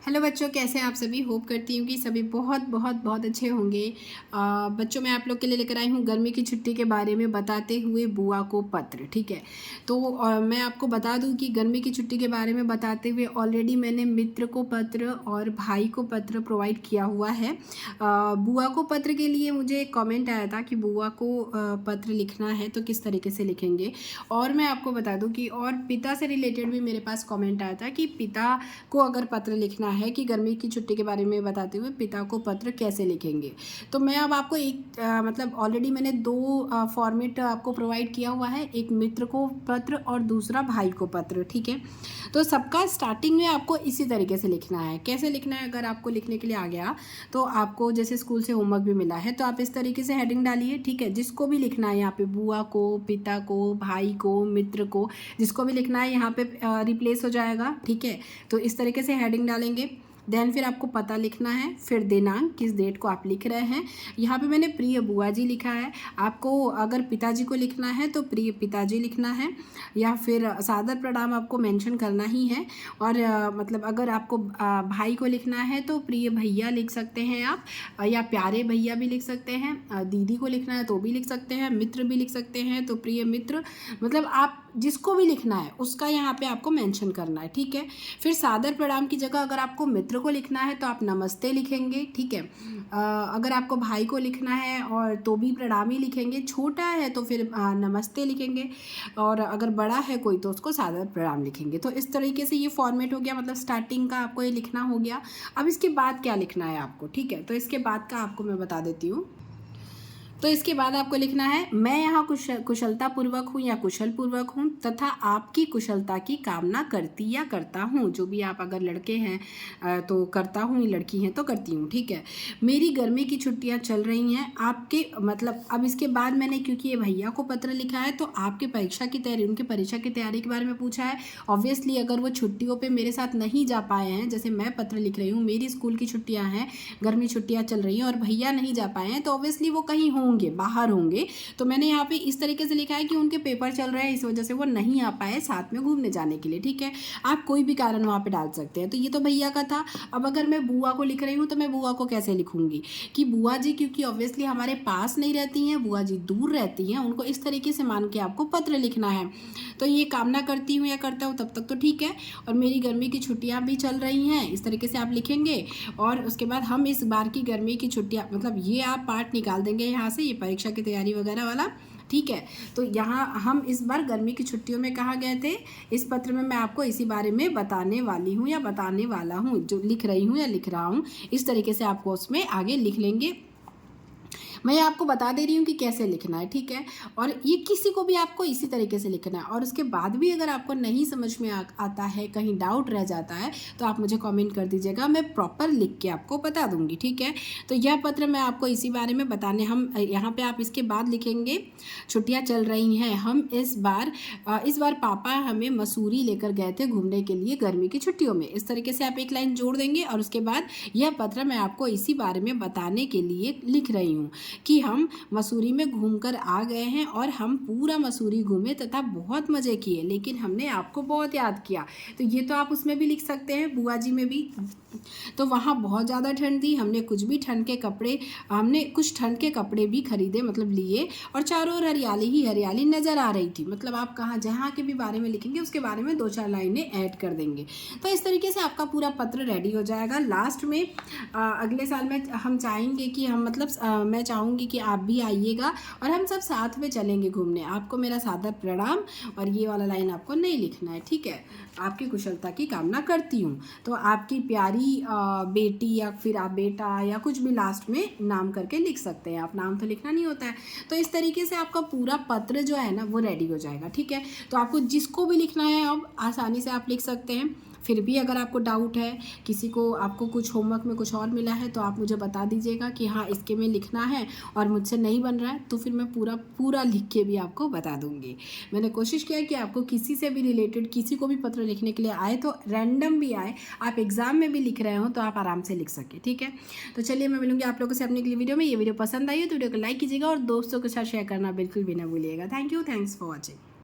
Hello बच्चों, कैसे हैं आप सभी। होप करती हूँ कि सभी बहुत बहुत बहुत अच्छे होंगे। बच्चों, मैं आप लोग के लिए लेकर आई हूँ गर्मी की छुट्टी के बारे में बताते हुए बुआ को पत्र। ठीक है, तो मैं आपको बता दूँ कि गर्मी की छुट्टी के बारे में बताते हुए ऑलरेडी मैंने मित्र को पत्र और भाई को पत्र प्रोवाइड किया हुआ है। बुआ को पत्र के लिए मुझे एक कॉमेंट आया था कि बुआ को पत्र लिखना है तो किस तरीके से लिखेंगे। और मैं आपको बता दूँ कि और पिता से रिलेटेड भी मेरे पास कॉमेंट आया था कि पिता को अगर पत्र लिखना है कि गर्मी की छुट्टी के बारे में बताते हुए पिता को पत्र कैसे लिखेंगे। तो मैं अब आपको एक मतलब ऑलरेडी मैंने दो फॉर्मेट आपको प्रोवाइड किया हुआ है, एक मित्र को पत्र और दूसरा भाई को पत्र। ठीक है, तो सबका स्टार्टिंग में आपको इसी तरीके से लिखना है। कैसे लिखना है, अगर आपको लिखने के लिए आ गया तो आपको जैसे स्कूल से होमवर्क भी मिला है तो आप इस तरीके से हेडिंग डालिए। ठीक है, जिसको भी लिखना है यहाँ पे बुआ को, पिता को, भाई को, मित्र को, जिसको भी लिखना है यहाँ पे रिप्लेस हो जाएगा। ठीक है, तो इस तरीके से हेडिंग डालेंगे। देन फिर आपको पता लिखना है, फिर दिनांक, किस डेट को आप लिख रहे हैं। यहाँ पे मैंने प्रिय बुआ जी लिखा है। आपको अगर पिताजी को लिखना है तो प्रिय पिताजी लिखना है, या फिर सादर प्रणाम आपको मेंशन करना ही है। और मतलब अगर आपको भाई को लिखना है तो प्रिय भैया लिख सकते हैं आप, या प्यारे भैया भी लिख सकते हैं। दीदी को लिखना है तो भी लिख सकते हैं, मित्र भी लिख सकते हैं तो प्रिय मित्र। मतलब आप जिसको भी लिखना है उसका यहाँ पे आपको मेंशन करना है। ठीक है, फिर सादर प्रणाम की जगह अगर आपको मित्र को लिखना है तो आप नमस्ते लिखेंगे। ठीक है, अगर आपको भाई को लिखना है और तो भी प्रणाम ही लिखेंगे, छोटा है तो फिर नमस्ते लिखेंगे, और अगर बड़ा है कोई तो उसको सादर प्रणाम लिखेंगे। तो इस तरीके से ये फॉर्मेट हो गया, मतलब स्टार्टिंग का आपको ये लिखना हो गया। अब इसके बाद क्या लिखना है आपको, ठीक है, तो इसके बाद का आपको मैं बता देती हूँ। तो इसके बाद आपको लिखना है, मैं यहाँ कुशलता पूर्वक हूँ या कुशल पूर्वक हूँ तथा आपकी कुशलता की कामना करती या करता हूँ। जो भी आप अगर लड़के हैं तो करता हूँ, लड़की हैं तो करती हूँ। ठीक है, मेरी गर्मी की छुट्टियाँ चल रही हैं आपके, मतलब अब इसके बाद मैंने क्योंकि ये भैया को पत्र लिखा है तो आपके परीक्षा की तैयारी, उनकी परीक्षा की तैयारी के बारे में पूछा है। ऑब्वियसली अगर वो छुट्टियों पर मेरे साथ नहीं जा पाए हैं, जैसे मैं पत्र लिख रही हूँ, मेरी स्कूल की छुट्टियाँ हैं, गर्मी छुट्टियाँ चल रही हैं और भैया नहीं जा पाए हैं, तो ऑब्वियसली वो कहीं होंगे, बाहर होंगे। तो मैंने यहाँ पे इस तरीके से लिखा है कि उनके पेपर चल रहे हैं, इस वजह से वो नहीं आ पाए साथ में घूमने जाने के लिए। ठीक है, आप कोई भी कारण वहाँ पे डाल सकते हैं। तो ये तो भैया का था। अब अगर मैं बुआ को लिख रही हूँ तो मैं बुआ को कैसे लिखूंगी कि बुआ जी, क्योंकि ऑब्वियसली हमारे पास नहीं रहती हैं, बुआ जी दूर रहती हैं, उनको इस तरीके से मान के आपको पत्र लिखना है। तो ये कामना करती हूँ या करता हूँ तब तक तो ठीक है, और मेरी गर्मी की छुट्टियाँ भी चल रही हैं, इस तरीके से आप लिखेंगे। और उसके बाद हम इस बार की गर्मी की छुट्टियाँ, मतलब ये आप पार्ट निकाल देंगे यहाँ से, ये परीक्षा की तैयारी वगैरह वाला। ठीक है, तो यहाँ हम इस बार गर्मी की छुट्टियों में कहाँ गए थे, इस पत्र में मैं आपको इसी बारे में बताने वाली हूँ या बताने वाला हूँ, जो लिख रही हूँ या लिख रहा हूँ। इस तरीके से आपको उसमें आगे लिख लेंगे। मैं आपको बता दे रही हूँ कि कैसे लिखना है। ठीक है, और ये किसी को भी आपको इसी तरीके से लिखना है। और उसके बाद भी अगर आपको नहीं समझ में आता है, कहीं डाउट रह जाता है, तो आप मुझे कमेंट कर दीजिएगा, मैं प्रॉपर लिख के आपको बता दूंगी। ठीक है, तो यह पत्र मैं आपको इसी बारे में बताने, हम यहाँ पे आप इसके बाद लिखेंगे, छुट्टियाँ चल रही हैं, हम इस बार पापा हमें मसूरी लेकर गए थे घूमने के लिए गर्मी की छुट्टियों में। इस तरीके से आप एक लाइन जोड़ देंगे, और उसके बाद यह पत्र मैं आपको इसी बारे में बताने के लिए लिख रही हूँ कि हम मसूरी में घूमकर आ गए हैं और हम पूरा मसूरी घूमे तथा बहुत मज़े किए, लेकिन हमने आपको बहुत याद किया। तो ये तो आप उसमें भी लिख सकते हैं, बुआ जी में भी। तो वहाँ बहुत ज़्यादा ठंड थी, हमने कुछ ठंड के कपड़े भी खरीदे, मतलब लिए, और चारों ओर हरियाली ही हरियाली नज़र आ रही थी। मतलब आप कहाँ जहाँ के भी बारे में लिखेंगे उसके बारे में 2-4 लाइनें ऐड कर देंगे। तो इस तरीके से आपका पूरा पत्र रेडी हो जाएगा। लास्ट में अगले साल में हम चाहेंगे कि हम, मतलब मैं चाहूँगी कि आप भी आइएगा और हम सब साथ में चलेंगे घूमने। आपको मेरा सादर प्रणाम, और ये वाला लाइन आपको नहीं लिखना है। ठीक है, आपकी कुशलता की कामना करती हूँ। तो आपकी प्यारी बेटी, या फिर आप बेटा, या कुछ भी लास्ट में नाम करके लिख सकते हैं आप, नाम तो लिखना नहीं होता है। तो इस तरीके से आपका पूरा पत्र जो है ना वो रेडी हो जाएगा। ठीक है, तो आपको जिसको भी लिखना है अब आसानी से आप लिख सकते हैं। फिर भी अगर आपको डाउट है, किसी को आपको कुछ होमवर्क में कुछ और मिला है, तो आप मुझे बता दीजिएगा कि हाँ इसके में लिखना है और मुझसे नहीं बन रहा है, तो फिर मैं पूरा लिख के भी आपको बता दूंगी। मैंने कोशिश किया कि आपको किसी से भी रिलेटेड, किसी को भी पत्र लिखने के लिए आए तो रैंडम भी आए, आप एग्जाम में भी लिख रहे हो तो आप आराम से लिख सके। ठीक है, तो चलिए मैं मिलूंगी आप लोगों से अपने अगली वीडियो में। ये वीडियो पसंद आई हो तो वीडियो को लाइक कीजिएगा और दोस्तों के साथ शेयर करना बिल्कुल भी ना भूलिएगा। Thank you, thanks for watching.